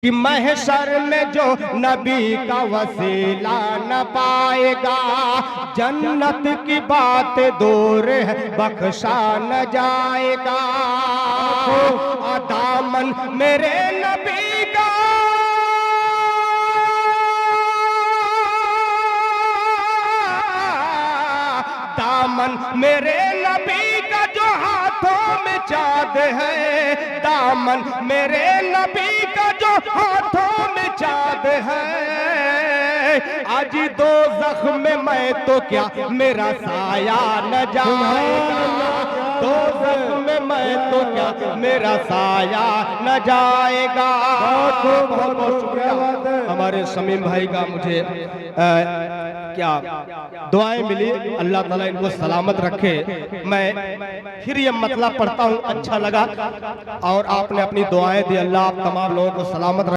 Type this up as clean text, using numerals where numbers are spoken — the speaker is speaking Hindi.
कि महशर में जो नबी का वसीला न पाएगा, जन्नत की बात दूर है बख्शा न जाएगा। दामन मेरे नबी का दामन मेरे नबी का जो हाथों में चाँद है, दामन मेरे नबी का जो हाथों में चाँद है। आज दो जख्म में मैं तो क्या मेरा साया न जाएगा, दो जख्म में मैं तो क्या मेरा साया न जाएगा। बहुत बहुत शुक्रिया हमारे शमीम भाई का, मुझे क्या दुआएं मिली, अल्लाह ताला इनको सलामत रखे। मैं फिर ये मतलब पढ़ता हूँ, अच्छा लगा और आपने अपनी दुआएं दी, अल्लाह आप तमाम लोगों को सलामत रखे।